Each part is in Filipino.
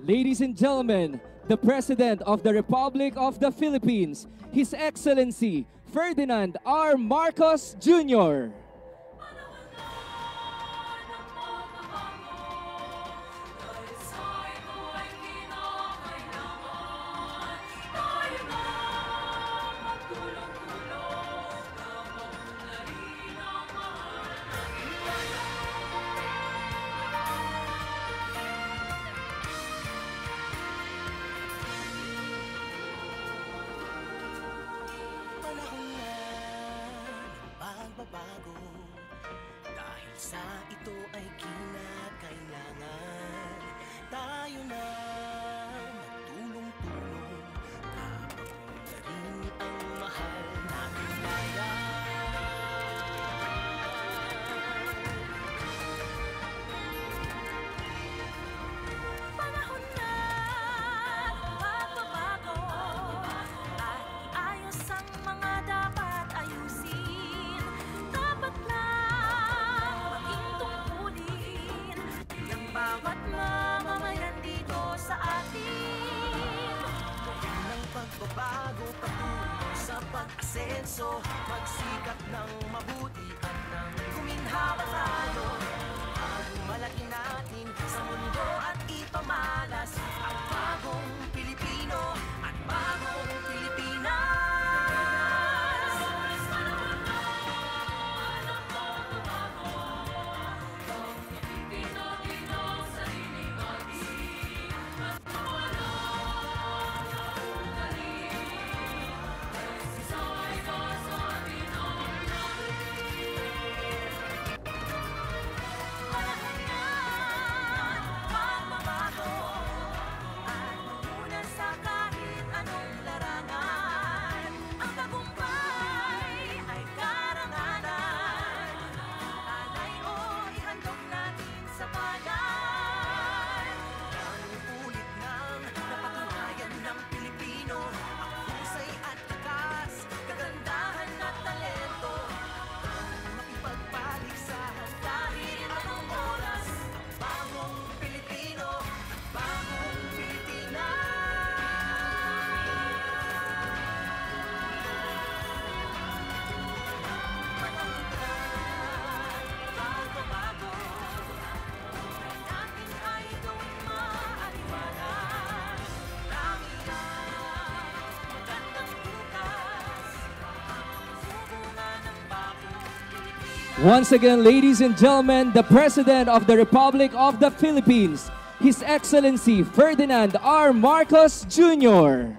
Ladies and gentlemen, the President of the Republic of the Philippines, His Excellency Ferdinand R. Marcos Jr. Dahil sa ito ay kinakailangan tayo na magtulong-tulong kapag na rin ang mahal natin bayan. Panahon na magbabago at iayos ang mga dapat ayusin. Dapat lang maging tungkulin ng bawat mamamayan dito sa atin. Gawin ng pagbabago patungo sa pag-asenso, magsikap ng mabuti at nang guminhawa tayo. Malaki natin sa mundo at ipamalas ang bagong Pilipino at bagong Pilipinas. Once again, ladies and gentlemen, the President of the Republic of the Philippines, His Excellency Ferdinand R. Marcos Jr.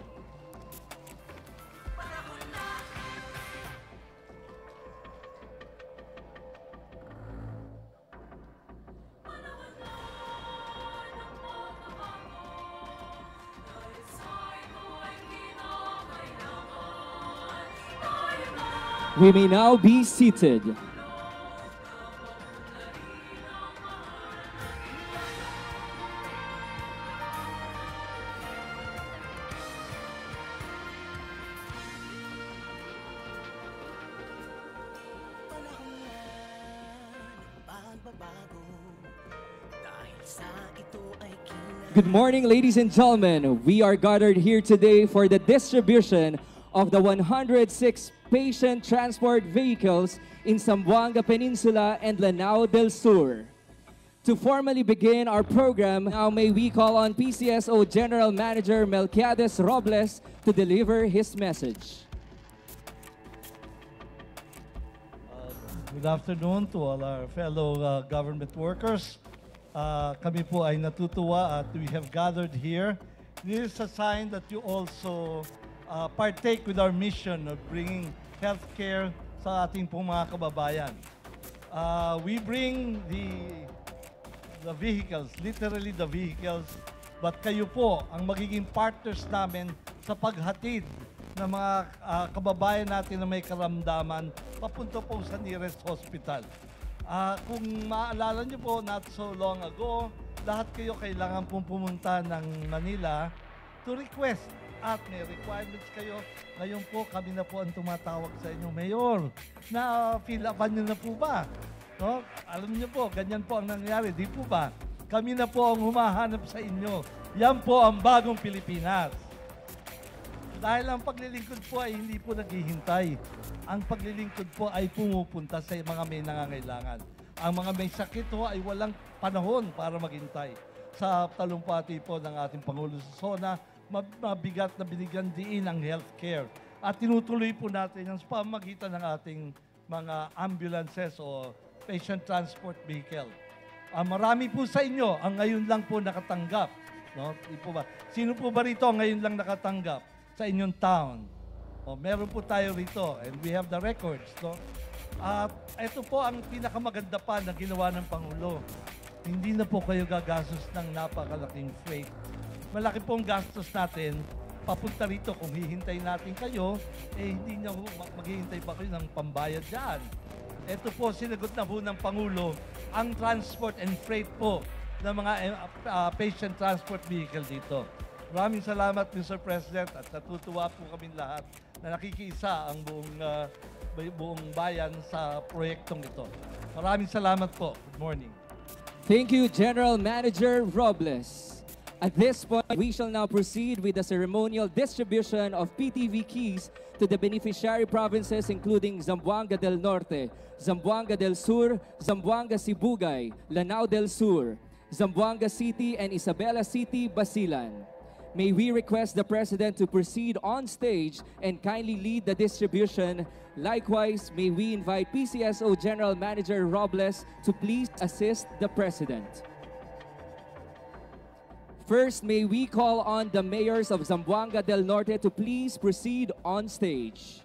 We may now be seated. Good morning, ladies and gentlemen. We are gathered here today for the distribution of the 106 patient transport vehicles in Zamboanga Peninsula and Lanao del Sur. To formally begin our program, now may we call on PCSO General Manager Melquiades Robles to deliver his message. Good afternoon to all our fellow government workers. Kami po ay natutuwa at we have gathered here. This is a sign that you also partake with our mission of bringing healthcare sa ating pong mga kababayan. We bring the vehicles, literally the vehicles, but kayo po ang magiging partners namin sa paghatid ng mga kababayan natin na may karamdaman papunta po sa nearest hospital. Kung maalala nyo po, not so long ago, lahat kayo kailangan pong pumunta ng Manila to request at may requirements kayo. Ngayon po, kami na po ang tumatawag sa inyo, Mayor, na fill upan nyo na po ba? No? Alam nyo po, ganyan po ang nangyari, di po ba? Kami na po ang humahanap sa inyo. Yan po ang bagong Pilipinas. Dahil ang paglilingkod po ay hindi po naghihintay. Ang paglilingkod po ay pumupunta sa mga may nangangailangan. Ang mga may sakit po ay walang panahon para maghintay. Sa talumpati po ng ating Pangulo sa SONA, mabigat na binigyan diin ang healthcare. At tinutuloy po natin ang pamagitan ng ating mga ambulances o patient transport vehicle. Marami po sa inyo ang ngayon lang po nakatanggap. No? Sino po ba rito ngayon lang nakatanggap sa inyong town? Meron po tayo rito and we have the records. No? Ito po ang pinakamaganda pa na ginawa ng Pangulo. Hindi na po kayo gagastos ng napakalaking freight. Malaki pong gastos natin papunta rito. Kung hihintay natin kayo, hindi nyo maghihintay pa kayo ng pambayad dyan. Ito po, sinagot na po ng Pangulo ang transport and freight po ng mga patient transport vehicle dito. Maraming salamat, Mr. President, at natutuwa po kami lahat na nakikiisa ang buong bayan sa proyektong ito. Maraming salamat po. Good morning. Thank you, General Manager Robles. At this point, we shall now proceed with the ceremonial distribution of PTV keys to the beneficiary provinces including Zamboanga del Norte, Zamboanga del Sur, Zamboanga Sibugay, Lanao del Sur, Zamboanga City, and Isabela City, Basilan. May we request the President to proceed on stage and kindly lead the distribution. Likewise, may we invite PCSO General Manager Robles to please assist the President. First, may we call on the mayors of Zamboanga del Norte to please proceed on stage.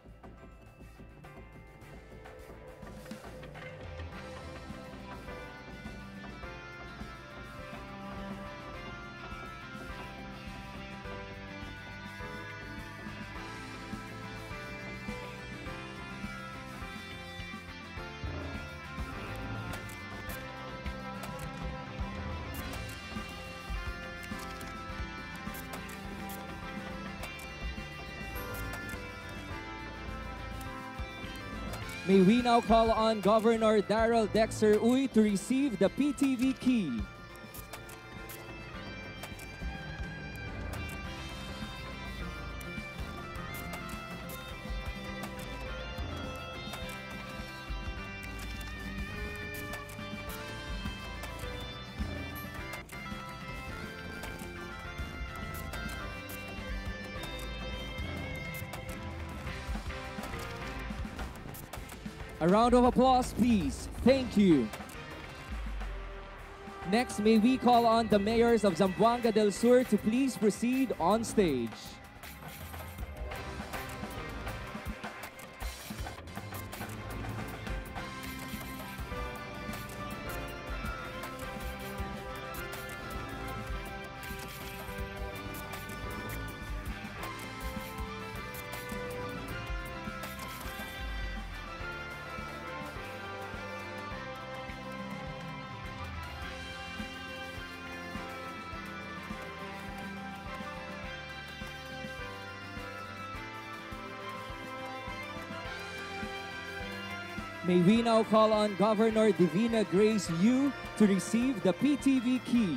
May we now call on Governor Darrell Dexter Uy to receive the PTV key. A round of applause, please. Thank you. Next, may we call on the mayors of Zamboanga del Sur to please proceed on stage. May we now call on Governor Divina Grace Yu to receive the PTV key.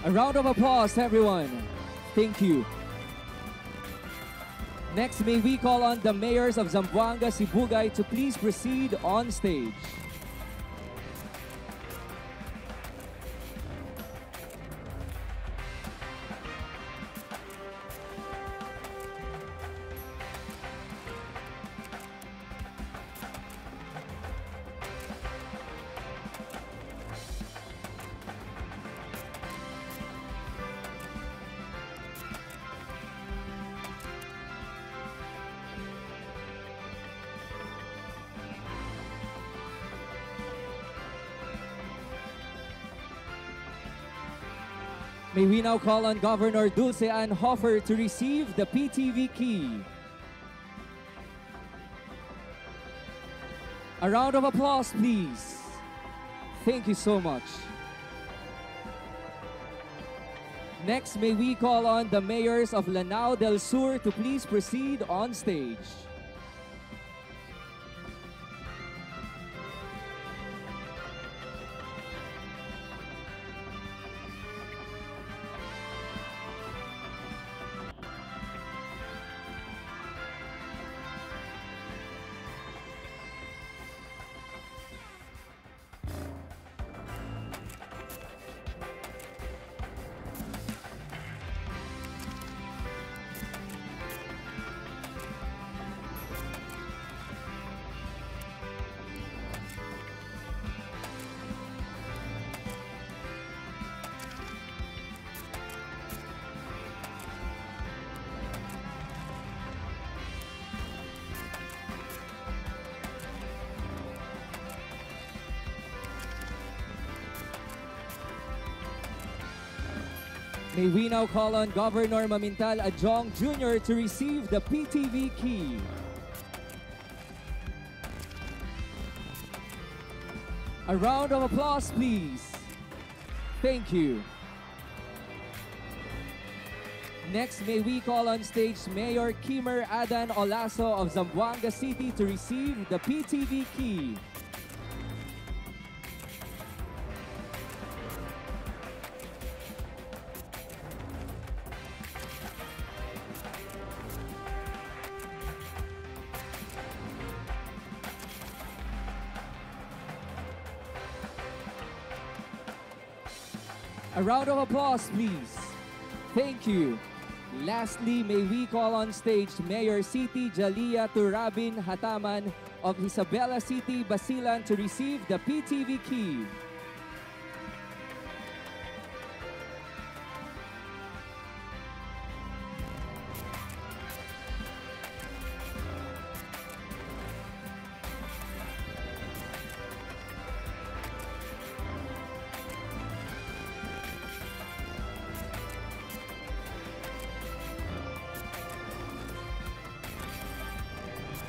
A round of applause, everyone. Thank you. Next, may we call on the mayors of Zamboanga, Sibugay to please proceed on stage. May we now call on Governor Dulce Ann Hoffer to receive the PTV key. A round of applause, please. Thank you so much. Next, may we call on the mayors of Lanao del Sur to please proceed on stage. May we now call on Governor Mamintal Adjong Jr. to receive the PTV key. A round of applause, please. Thank you. Next, may we call on stage Mayor Kimer Adan Olaso of Zamboanga City to receive the PTV key. A round of applause, please. Thank you. Lastly, may we call on stage Mayor City Jalia Turabin Hataman of Isabela City, Basilan to receive the PTV key.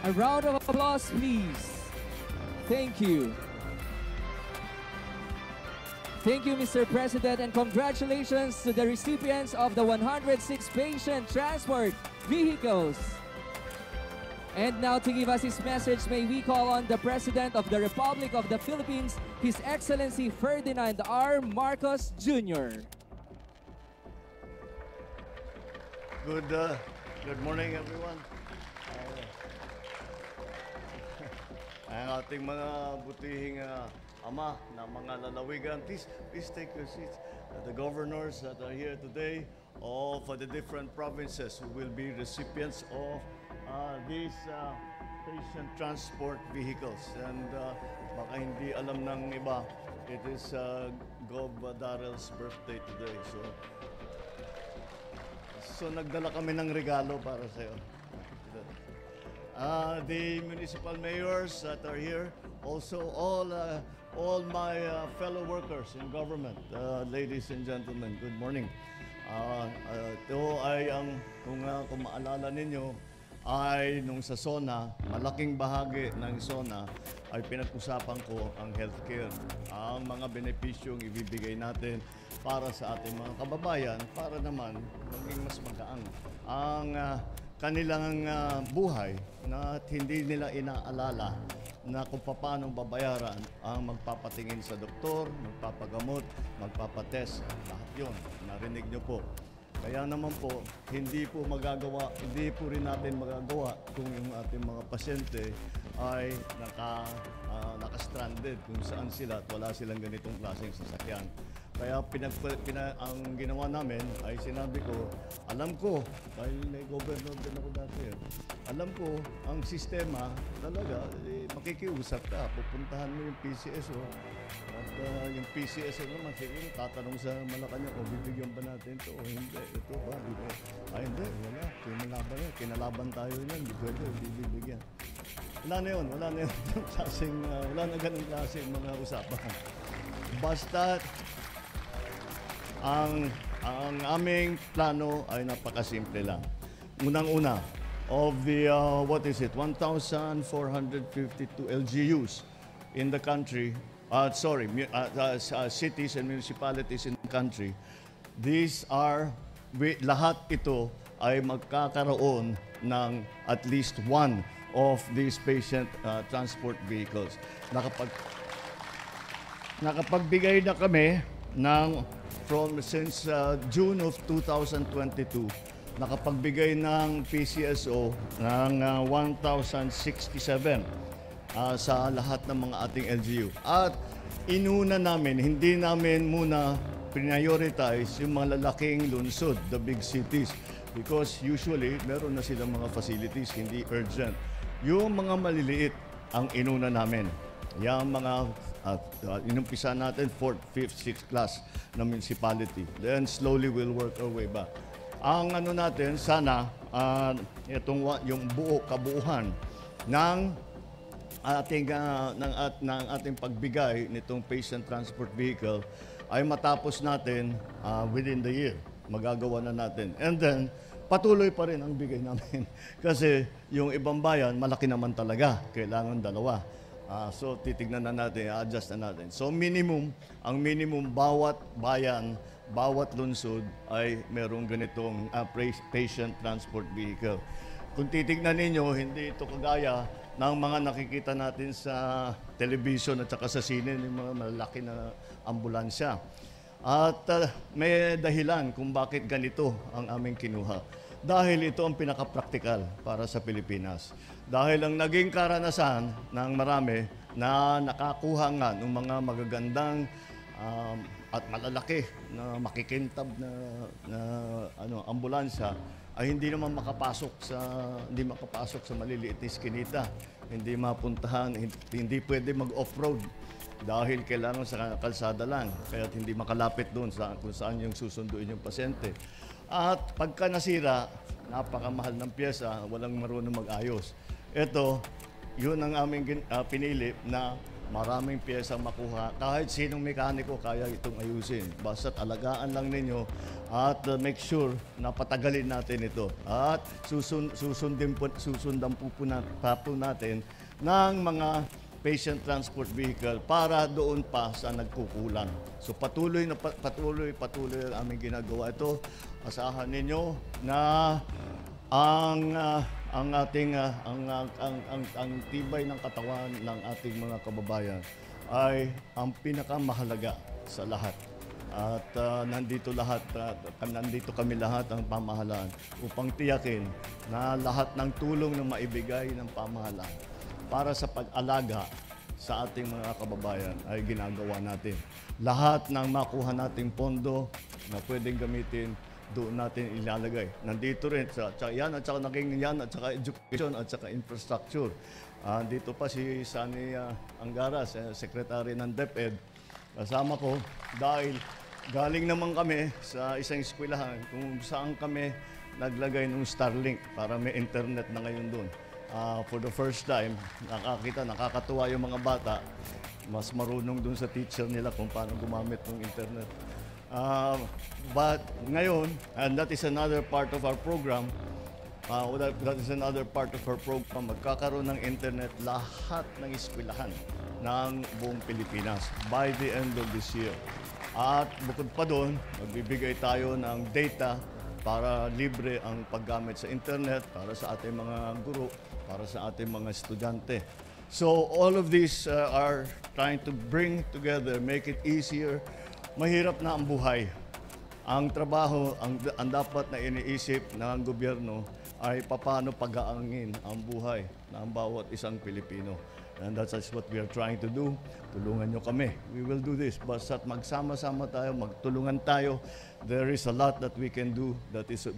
A round of applause, please. Thank you. Thank you, Mr. President, and congratulations to the recipients of the 106 patient transport vehicles. And now to give us his message, may we call on the President of the Republic of the Philippines, His Excellency Ferdinand R. Marcos Jr. Good morning, everyone. Ang ating mga butihing ama na mga lalawigan, please take your seats. The governors that are here today, all for the different provinces who will be recipients of these patient transport vehicles. And baka hindi alam ng iba, it is Gov. Darrell's birthday today. So nagdala kami ng regalo para sa'yo. The municipal mayors that are here, also all my fellow workers in government, ladies and gentlemen, good morning. Ito ay kung maalala ninyo, ay nung sa SONA, malaking bahagi ng SONA ay pinag-usapan ko ang healthcare, ang mga benepisyong ibibigay natin para sa ating mga kababayan, para naman maging mas magaan ang kanilang buhay na hindi nila inaalala na kung paano babayaran ang magpapatingin sa doktor, magpapagamot, magpapatest, lahat yun. Narinig nyo po. Kaya naman po, hindi po rin natin magagawa kung yung ating mga pasyente ay naka-stranded kung saan sila at wala silang ganitong klaseng sasakyan. Kaya ang ginawa namin ay sinabi ko, alam ko, dahil may governor din ako dati, alam ko, ang sistema talaga, makikiusap ka, pupuntahan mo yung PCSO, at yung PCSO naman, siguro tatanong sa Malacanang, bibigyan ba natin ito o hindi? Ito ba? Hindi, wala. Kinalaban tayo niyan, hindi pwede, bibigyan. Wala na yun, wala na ganong klaseng mga usapan. Basta, ang aming plano ay napakasimple lang. Unang-una, of the, 1,452 LGUs in the country, cities and municipalities in the country, lahat ito ay magkakaroon ng at least one of these patient transport vehicles. Nakapagbigay na kami since June of 2022, nakapagbigay ng PCSO ng 1,067 sa lahat ng mga ating LGU. At inuna namin, hindi namin muna prioritize yung mga lalaking lungsod, the big cities. Because usually, meron na silang mga facilities, hindi urgent. Yung mga maliliit ang inuna namin. Yung mga inumpisa natin 4th, 5th, 6th class na municipality. Then slowly we'll work our way back. Ang ano natin, sana yung kabuuan ng ating pagbigay nitong patient transport vehicle ay matapos natin within the year. Magagawa na natin. And then, patuloy pa rin ang bigay namin. Kasi yung ibang bayan, malaki naman talaga. Kailangan dalawa. So, titignan na natin, adjust na natin. So, ang minimum bawat bayan, bawat lungsod ay merong ganitong patient transport vehicle. Kung titignan ninyo, hindi ito kagaya ng mga nakikita natin sa television at saka sa sine, yung mga malaki na ambulansya. At may dahilan kung bakit ganito ang aming kinuha. Dahil ito ang pinaka-practical para sa Pilipinas. Dahil ang naging karanasan ng marami na nakakuha nga ng mga magagandang at malalaki na makikintab na ambulansya ay hindi naman makapasok sa maliliit na iskinita, hindi mapuntahan, hindi pwede mag-off-road dahil kailangan sa kalsada lang, kaya hindi makalapit doon kung saan yung susunduin yung pasyente. At pagka nasira, napakamahal ng pyesa, walang marunong mag-ayos. Ito, yun ang aming pinili na maraming pyesa makuha. Kahit sinong mekaniko kaya itong ayusin. Basta't alagaan lang ninyo at make sure na patagalin natin ito. At susundan po natin ng mga patient transport vehicle para doon pa sa nagkukulang. So patuloy ang aming ginagawa ito. Asahan ninyo na ang tibay ng katawan ng ating mga kababayan ay ang pinakamahalaga sa lahat. At nandito kami lahat ang pamahalaan upang tiyakin na lahat ng tulong na maibigay ng pamahalaan para sa pag-alaga sa ating mga kababayan ay ginagawa natin. Lahat ng makuha nating pondo na pwedeng gamitin, doon natin ilalagay. Nandito rin, at saka education, at saka infrastructure. Dito pa si Sani Angara, Secretary ng DepEd. Kasama ko dahil galing naman kami sa isang eskwelahan kung saan kami naglagay ng Starlink para may internet na ngayon doon. For the first time, nakakatuwa yung mga bata. Mas marunong doon sa teacher nila kung paano gumamit ng internet. But ngayon, and that is another part of our program, magkakaroon ng internet lahat ng eskwelahan ng buong Pilipinas by the end of this year. At bukod pa doon, magbibigay tayo ng data para libre ang paggamit sa internet para sa ating mga guro, para sa ating mga estudyante. So all of these are trying to bring together, make it easier. Mahirap na ang buhay. Ang trabaho, ang dapat na iniisip ng gobyerno ay paano pag-aangin ang buhay ng bawat isang Pilipino. And that's what we are trying to do. Tulungan nyo kami. We will do this. Basta't magsama-sama tayo, magtulungan tayo. There is a lot that we can do.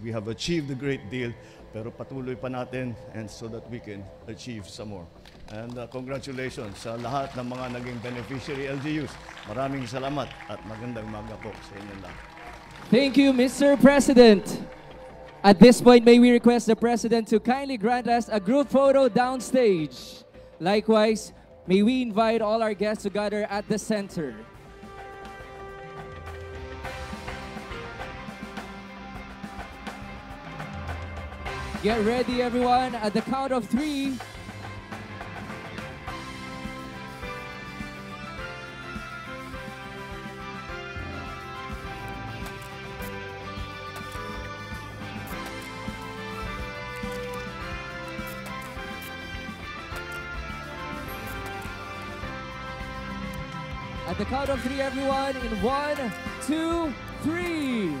We have achieved a great deal. Pero patuloy pa natin and so that we can achieve some more. And congratulations sa lahat ng mga naging beneficiary LGUs. Maraming salamat at magandang umaga po sa inyo lahat. Thank you, Mr. President. At this point, may we request the President to kindly grant us a group photo downstage. Likewise, may we invite all our guests to gather at the center. Get ready, everyone. At the count of 3, At the count of three, everyone, in 1, 2, 3.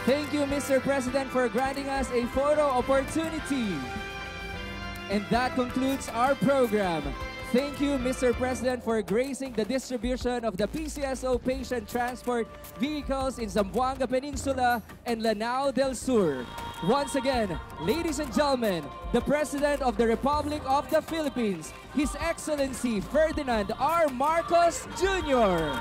Thank you, Mr. President, for granting us a photo opportunity. And that concludes our program. Thank you, Mr. President, for gracing the distribution of the PCSO patient transport vehicles in Zamboanga Peninsula and Lanao del Sur. Once again, ladies and gentlemen, the President of the Republic of the Philippines, His Excellency Ferdinand R. Marcos Jr.